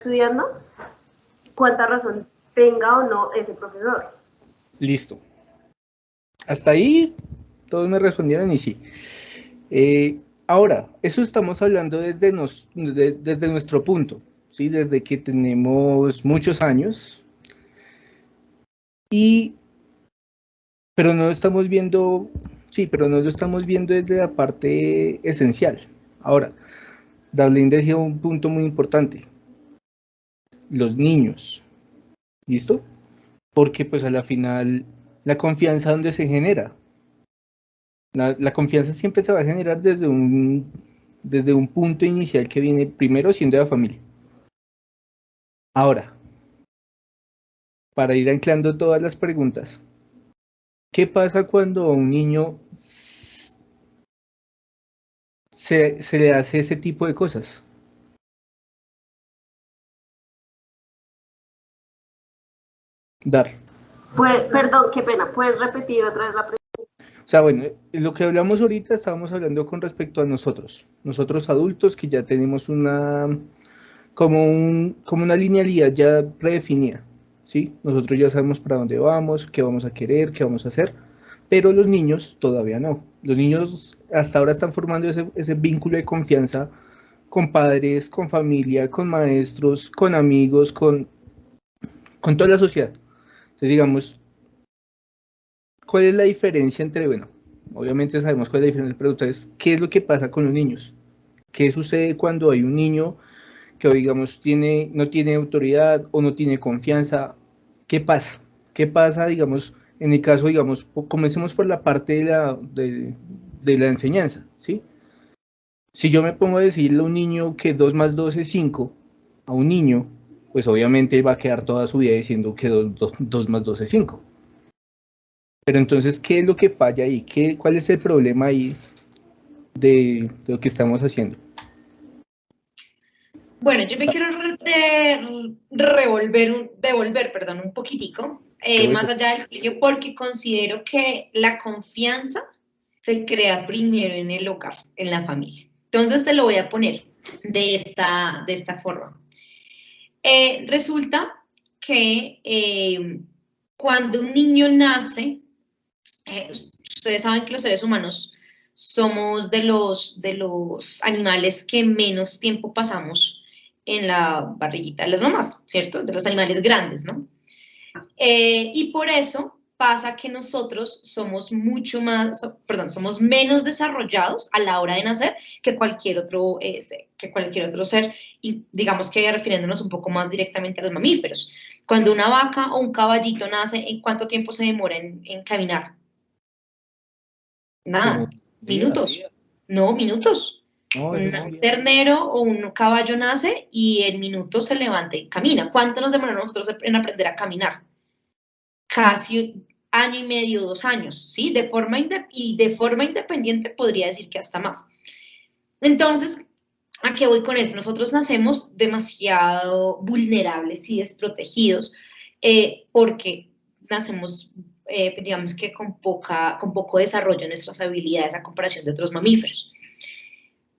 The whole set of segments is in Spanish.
estudiando, cuánta razón tenga o no ese profesor. Listo. Hasta ahí todos me respondieron y sí. Ahora, eso estamos hablando desde nuestro punto, ¿sí? Desde que tenemos muchos años. Pero no estamos viendo, sí, pero no lo estamos viendo desde la parte esencial. Ahora, Darlene decía un punto muy importante. Los niños, ¿listo? Porque pues a la final, la confianza, ¿dónde se genera? La confianza siempre se va a generar desde un punto inicial que viene primero siendo la familia. Ahora, para ir anclando todas las preguntas, ¿qué pasa cuando a un niño se le hace ese tipo de cosas? Dar. Pues, perdón, qué pena, ¿puedes repetir otra vez la pregunta? O sea, bueno, lo que hablamos ahorita estábamos hablando con respecto a nosotros adultos que ya tenemos como una linealidad ya predefinida, ¿sí? Nosotros ya sabemos para dónde vamos, qué vamos a querer, qué vamos a hacer, pero los niños todavía no. Los niños hasta ahora están formando ese vínculo de confianza con padres, con familia, con maestros, con amigos, con toda la sociedad. Entonces, digamos, ¿cuál es la diferencia entre, bueno, obviamente sabemos cuál es la diferencia, pero entonces, ¿qué es lo que pasa con los niños? ¿Qué sucede cuando hay un niño que, digamos, no tiene autoridad o no tiene confianza? ¿Qué pasa? ¿Qué pasa, digamos, en el caso, digamos, comencemos por la parte de la enseñanza, ¿sí? Si yo me pongo a decirle a un niño que 2 más 2 es 5, a un niño, pues obviamente va a quedar toda su vida diciendo que 2 más 2 es 5. Pero entonces, ¿qué es lo que falla ahí? ¿Cuál es el problema ahí de lo que estamos haciendo? Bueno, yo me quiero devolver un poquitico, más allá del colegio, porque considero que la confianza se crea primero en el hogar, en la familia. Entonces te lo voy a poner de esta forma. Resulta que cuando un niño nace, ustedes saben que los seres humanos somos de los animales que menos tiempo pasamos en la barriguita de las mamás, ¿cierto? De los animales grandes, ¿no? Y por eso pasa que nosotros somos somos menos desarrollados a la hora de nacer que cualquier otro ser, y digamos que refiriéndonos un poco más directamente a los mamíferos. Cuando una vaca o un caballito nace, ¿en cuánto tiempo se demora en caminar? Nada, minutos. No, minutos. Un ternero o un caballo nace y en minutos se levanta y camina. ¿Cuánto nos demoramos nosotros en aprender a caminar? Casi año y medio, 2 años, ¿sí? De forma independiente podría decir que hasta más. Entonces, ¿a qué voy con esto? Nosotros nacemos demasiado vulnerables y desprotegidos porque nacemos, digamos que con poco desarrollo en nuestras habilidades a comparación de otros mamíferos.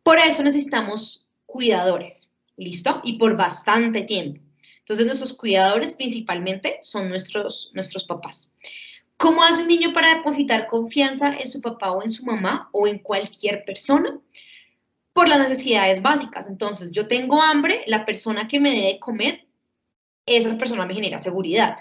Por eso necesitamos cuidadores, ¿listo? Y por bastante tiempo. Entonces, nuestros cuidadores principalmente son nuestros papás. ¿Cómo hace un niño para depositar confianza en su papá o en su mamá o en cualquier persona? Por las necesidades básicas. Entonces, yo tengo hambre, la persona que me dé de comer, esa persona me genera seguridad.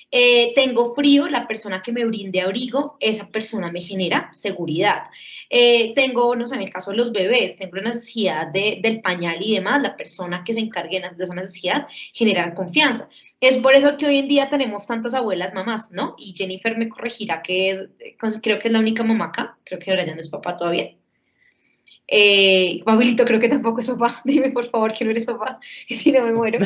Tengo frío, la persona que me brinde abrigo, esa persona me genera seguridad. Tengo, no sé, en el caso de los bebés, tengo la necesidad del pañal y demás, la persona que se encargue de esa necesidad genera confianza. Es por eso que hoy en día tenemos tantas abuelas mamás, ¿no? Y Jennifer me corregirá que creo que es la única mamá acá, creo que Brian no es papá todavía. Abuelito, creo que tampoco es papá. Dime por favor que no eres papá, y si no me muero.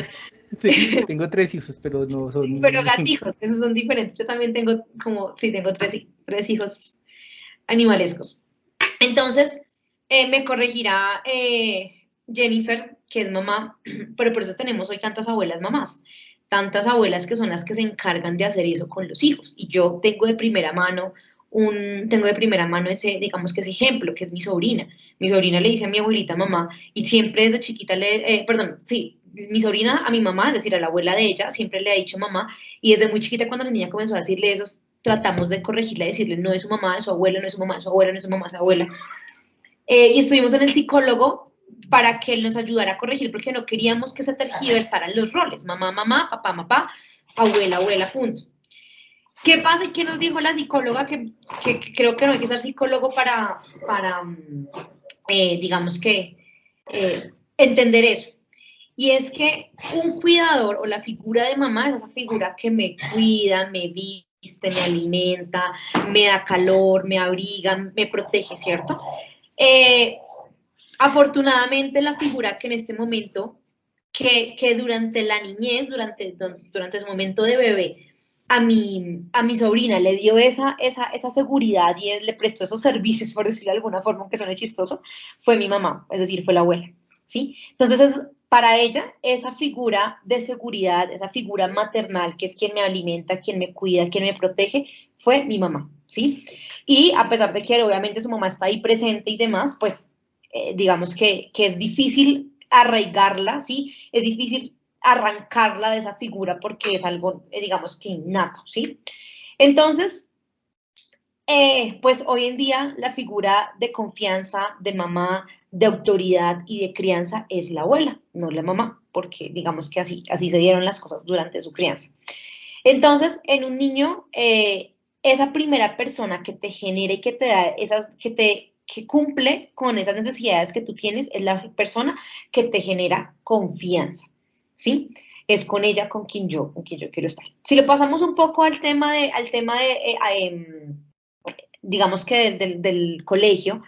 Sí, tengo 3 hijos, pero no son... Pero gatijos, esos son diferentes. Yo también tengo tengo tres hijos animalescos. Entonces, me corregirá Jennifer, que es mamá, pero por eso tenemos hoy tantas abuelas mamás. Tantas abuelas que son las que se encargan de hacer eso con los hijos. Y yo tengo de primera mano ese, digamos que ese ejemplo, que es mi sobrina. Mi sobrina le dice a mi abuelita mamá, y siempre desde chiquita mi sobrina a mi mamá, es decir, a la abuela de ella, siempre le ha dicho mamá, y desde muy chiquita cuando la niña comenzó a decirle eso, tratamos de corregirla, decirle no es su mamá, es su abuela, no es su mamá, es su abuela, no es su mamá, es su abuela. Y estuvimos en el psicólogo para que él nos ayudara a corregir, porque no queríamos que se tergiversaran los roles, mamá, mamá, papá, papá, abuela, abuela, punto. ¿Qué pasa y qué nos dijo la psicóloga? Que creo que no hay que ser psicólogo para digamos que, entender eso. Y es que un cuidador o la figura de mamá es esa figura que me cuida, me viste, me alimenta, me da calor, me abriga, me protege, ¿cierto? Afortunadamente la figura que en este momento, que durante la niñez, durante ese momento de bebé, a mi sobrina le dio esa seguridad y le prestó esos servicios, por decirlo de alguna forma, aunque suene chistoso, fue mi mamá, es decir, fue la abuela, ¿sí? Entonces, para ella, esa figura de seguridad, esa figura maternal, que es quien me alimenta, quien me cuida, quien me protege, fue mi mamá, ¿sí? Y a pesar de que obviamente su mamá está ahí presente y demás, pues digamos que es difícil arraigarla, ¿sí? Es difícil arrancarla de esa figura porque es algo, digamos que innato, ¿sí? Entonces, pues hoy en día la figura de confianza, de mamá, de autoridad y de crianza es la abuela, no la mamá, porque digamos que así se dieron las cosas durante su crianza. Entonces, en un niño, esa primera persona que te genera y que te da que cumple con esas necesidades que tú tienes es la persona que te genera confianza, ¿sí? Es con ella con quien yo quiero estar. Si lo pasamos un poco al tema de digamos que del colegio,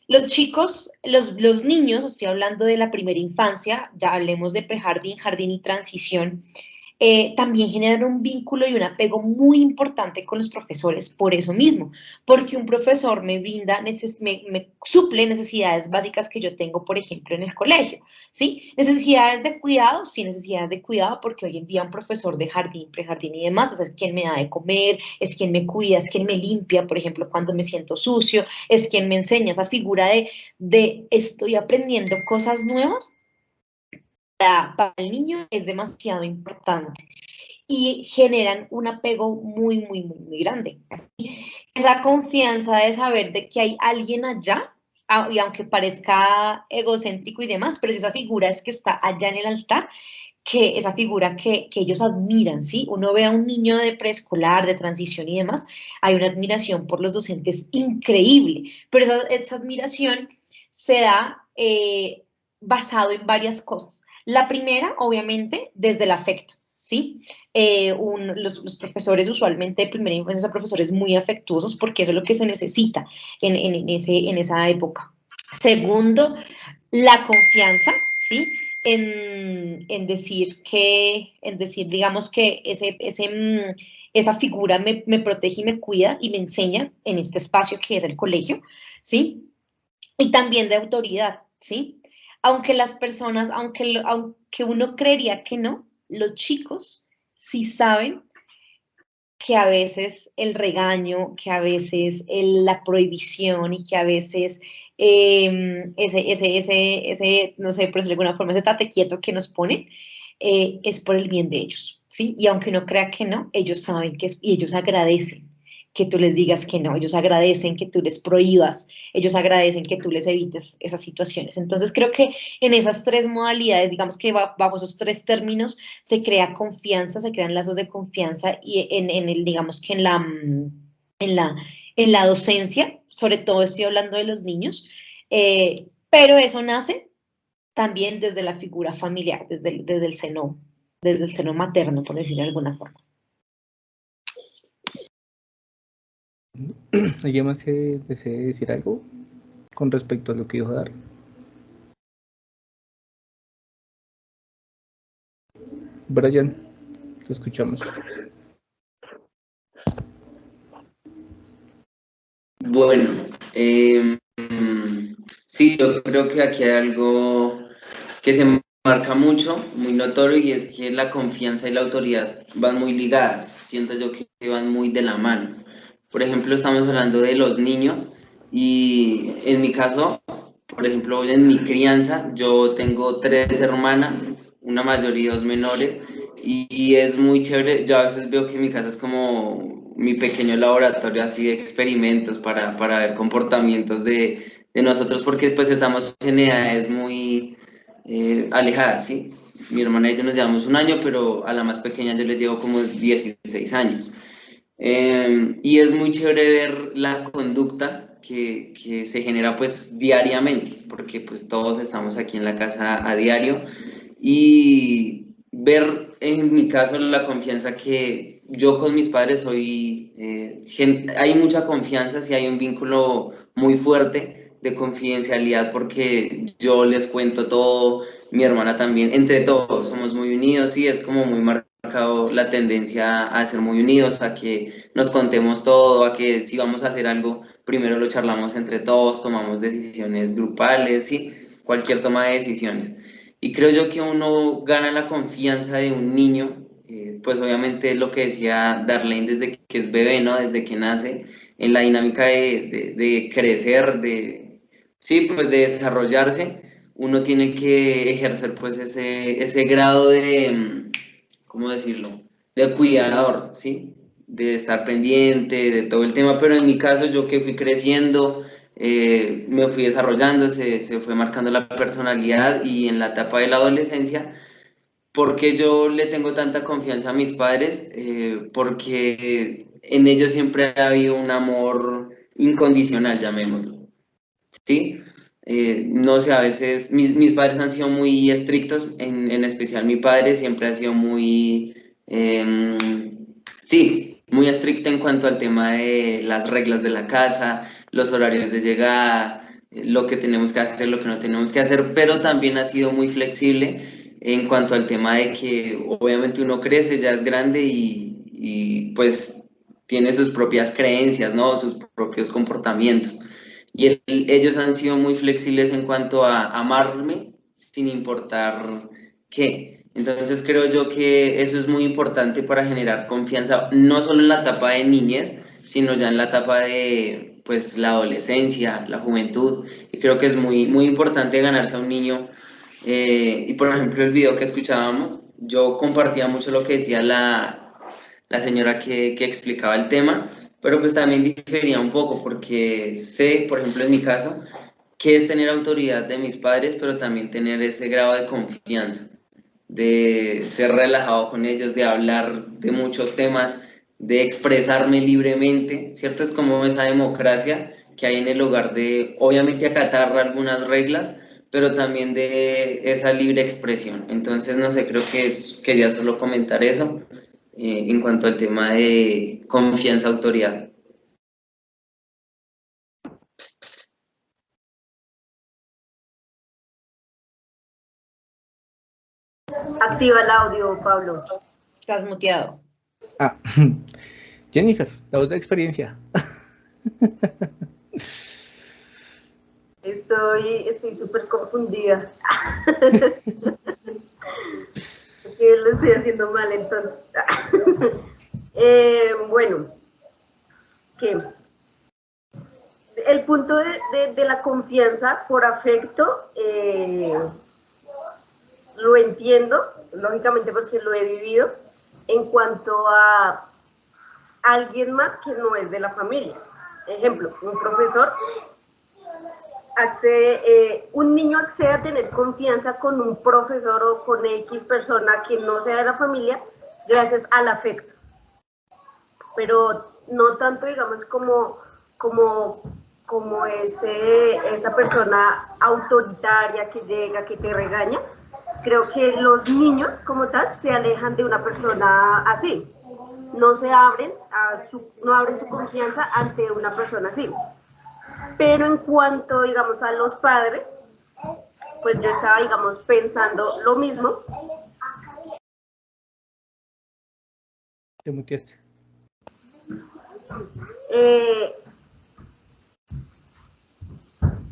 los chicos, los niños, estoy hablando de la primera infancia, ya hablemos de prejardín, jardín y transición, también generan un vínculo y un apego muy importante con los profesores por eso mismo, porque un profesor me brinda, me suple necesidades básicas que yo tengo, por ejemplo, en el colegio, ¿sí? Necesidades de cuidado, sí, necesidades de cuidado, porque hoy en día un profesor de jardín, prejardín y demás es quien me da de comer, es quien me cuida, es quien me limpia, por ejemplo, cuando me siento sucio, es quien me enseña esa figura de estoy aprendiendo cosas nuevas. Para el niño es demasiado importante y generan un apego muy, muy, muy, muy grande. Esa confianza de saber de que hay alguien allá, y aunque parezca egocéntrico y demás, pero esa figura es que está allá en el altar, que esa figura que ellos admiran, ¿sí? Uno ve a un niño de preescolar, de transición y demás, hay una admiración por los docentes increíble, pero esa admiración se da basado en varias cosas. La primera, obviamente, desde el afecto, ¿sí? Los profesores usualmente de primera infancia son profesores muy afectuosos porque eso es lo que se necesita en esa época. Segundo, la confianza, ¿sí? En decir, digamos que esa figura me protege y me cuida y me enseña en este espacio que es el colegio, ¿sí? Y también de autoridad, ¿sí? Aunque las personas, aunque uno creería que no, los chicos sí saben que a veces el regaño, que a veces la prohibición y que a veces no sé, por decirlo de alguna forma, ese tate quieto que nos pone, es por el bien de ellos, ¿sí? Y aunque uno crea que no, ellos saben que es, y ellos agradecen que tú les digas que no, ellos agradecen que tú les prohíbas, ellos agradecen que tú les evites esas situaciones. Entonces creo que en esas tres modalidades, digamos que bajo esos tres términos, se crea confianza, se crean lazos de confianza y digamos que en la docencia, sobre todo estoy hablando de los niños, pero eso nace también desde la figura familiar, desde el seno materno, por decirlo de alguna forma. ¿Alguien más que desee decir algo con respecto a lo que dijo Dar? Brian, te escuchamos. Bueno, sí, yo creo que aquí hay algo que se marca mucho, muy notorio, y es que la confianza y la autoridad van muy ligadas, siento yo que van muy de la mano. Por ejemplo, estamos hablando de los niños y en mi caso, por ejemplo, en mi crianza, yo tengo 3 hermanas una mayor y 2 menores, y es muy chévere. Yo a veces veo que mi casa es como mi pequeño laboratorio así de experimentos para ver comportamientos de nosotros, porque pues estamos en edades muy alejadas, ¿sí? Mi hermana y yo nos llevamos un año, pero a la más pequeña yo le llevo como 16 años. Y es muy chévere ver la conducta que se genera pues diariamente, porque pues todos estamos aquí en la casa a diario, y ver en mi caso la confianza que yo con mis padres soy, hay mucha confianza, sí hay un vínculo muy fuerte de confidencialidad porque yo les cuento todo, mi hermana también, entre todos somos muy unidos y es como muy marcado la tendencia a ser muy unidos, a que nos contemos todo, a que si vamos a hacer algo, primero lo charlamos entre todos, tomamos decisiones grupales, ¿sí? Cualquier toma de decisiones. Y creo yo que uno gana la confianza de un niño, pues obviamente es lo que decía Darlene desde que es bebé, ¿no? Desde que nace, en la dinámica de crecer, sí, pues de desarrollarse, uno tiene que ejercer pues ese grado de, ¿cómo decirlo? De cuidador, ¿sí? De estar pendiente de todo el tema, pero en mi caso yo que fui creciendo, me fui desarrollando, se fue marcando la personalidad y en la etapa de la adolescencia, ¿por qué yo le tengo tanta confianza a mis padres? Porque en ellos siempre ha habido un amor incondicional, llamémoslo, ¿sí? No sé, a veces mis padres han sido muy estrictos, en especial mi padre siempre ha sido muy, sí, muy estricto en cuanto al tema de las reglas de la casa, los horarios de llegada, lo que tenemos que hacer, lo que no tenemos que hacer, pero también ha sido muy flexible en cuanto al tema de que obviamente uno crece, ya es grande y pues tiene sus propias creencias, ¿no? Sus propios comportamientos. Y ellos han sido muy flexibles en cuanto a amarme sin importar qué. Entonces creo yo que eso es muy importante para generar confianza, no solo en la etapa de niñez, sino ya en la etapa de pues la adolescencia, la juventud. Y creo que es muy, muy importante ganarse a un niño. Y por ejemplo el video que escuchábamos, yo compartía mucho lo que decía la señora que explicaba el tema, pero pues también difería un poco porque sé, por ejemplo en mi caso, que es tener autoridad de mis padres, pero también tener ese grado de confianza, de ser relajado con ellos, de hablar de muchos temas, de expresarme libremente, ¿cierto? Es como esa democracia que hay en el hogar de, obviamente, acatar algunas reglas, pero también de esa libre expresión. Entonces, no sé, creo que quería solo comentar eso en cuanto al tema de confianza-autoridad. Activa el audio, Pablo. Estás muteado. Ah, Jennifer, la voz de experiencia. Estoy súper confundida. Que lo estoy haciendo mal entonces. Bueno, ¿qué? El punto de la confianza por afecto lo entiendo, lógicamente porque lo he vivido, en cuanto a alguien más que no es de la familia. Ejemplo, un profesor accede, un niño accede a tener confianza con un profesor o con X persona que no sea de la familia gracias al afecto. Pero no tanto, digamos, como esa persona autoritaria que llega, que te regaña. Creo que los niños, como tal, se alejan de una persona así. No se abren, no abren su confianza ante una persona así. Pero en cuanto, digamos, a los padres, pues yo estaba, digamos, pensando lo mismo. Te muteaste.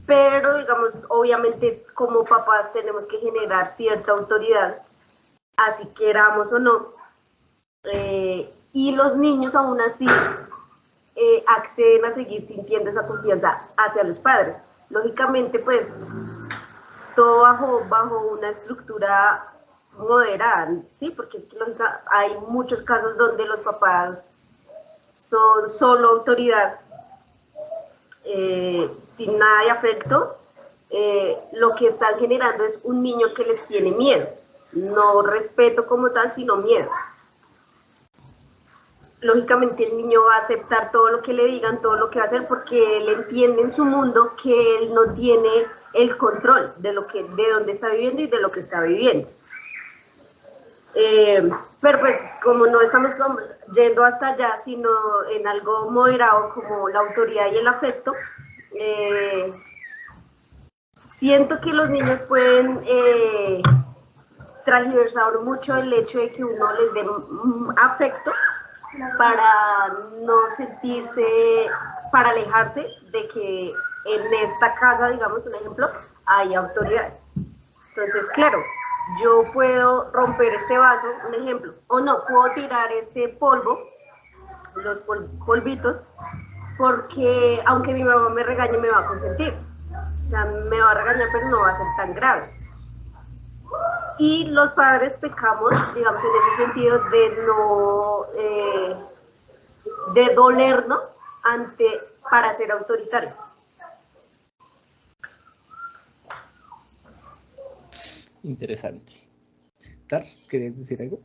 Pero, digamos, obviamente como papás tenemos que generar cierta autoridad, así queramos o no. Y los niños aún así acceden a seguir sintiendo esa confianza hacia los padres. Lógicamente, pues, todo bajo una estructura moderada, ¿sí? Porque hay muchos casos donde los papás son solo autoridad, sin nada de afecto. Lo que están generando es un niño que les tiene miedo, no respeto como tal, sino miedo. Lógicamente el niño va a aceptar todo lo que le digan, todo lo que va a hacer, porque él entiende en su mundo que él no tiene el control de dónde está viviendo y de lo que está viviendo. Pero pues como no estamos yendo hasta allá, sino en algo moderado como la autoridad y el afecto, siento que los niños pueden transversar mucho el hecho de que uno les dé afecto para no sentirse, para alejarse de que en esta casa, digamos un ejemplo, hay autoridad. Entonces, claro, yo puedo romper este vaso, un ejemplo, o no, puedo tirar este polvo, los polvitos, porque aunque mi mamá me regañe, me va a consentir. O sea, me va a regañar, pero no va a ser tan grave. Y los padres pecamos, digamos, en ese sentido de no, de dolernos para ser autoritarios. Interesante. ¿Tar, querías decir algo?